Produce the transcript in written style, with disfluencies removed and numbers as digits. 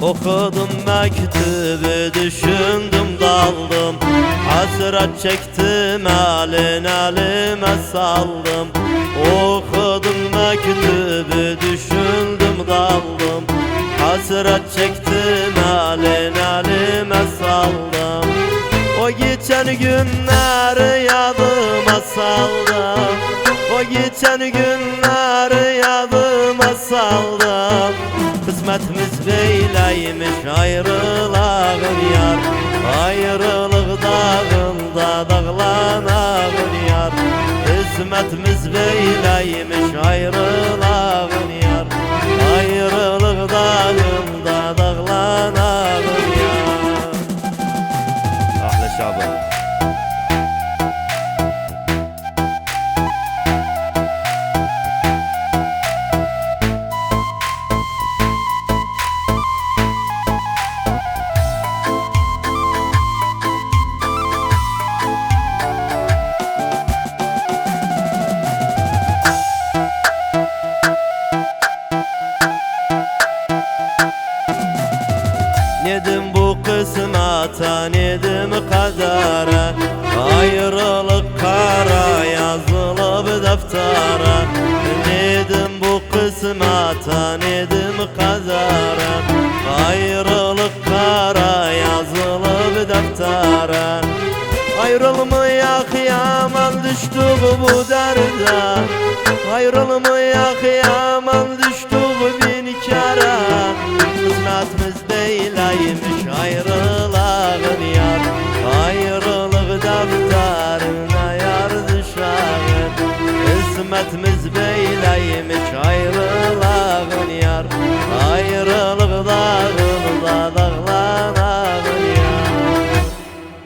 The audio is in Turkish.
Okudum mektubu, düşündüm daldım. Hasret çektim, elin elime saldım. Okudum mektubu, düşündüm daldım. Hasret çektim, elin elime saldım. O geçen günleri yadıma saldım. O geçen günleri yadıma saldım. Kısmetimiz böyleymiş, ayrılağın yar. Ayrılık dağında dağlanağın yar. Kısmetimiz böyleymiş, ayrılağın yar. Ayrılık dağında dağlanağın yar. Ahli Şaban. Nedim bu kısmete, nedim kadere. Ayrılık kara yazılıp deftere. Nedim bu kısmete, nedim kadere. Ayrılık kara yazılıp deftere. Ayrılmaya kıyaman düştük bu derde. Ayrılmaya kıyaman düştük bin kere. Kısmetimiz böyleymiş, ayrılağın yar. Ayrılık defterine yar düşağın. Kısmetimiz böyleymiş, ayrılağın yar. Ayrılık da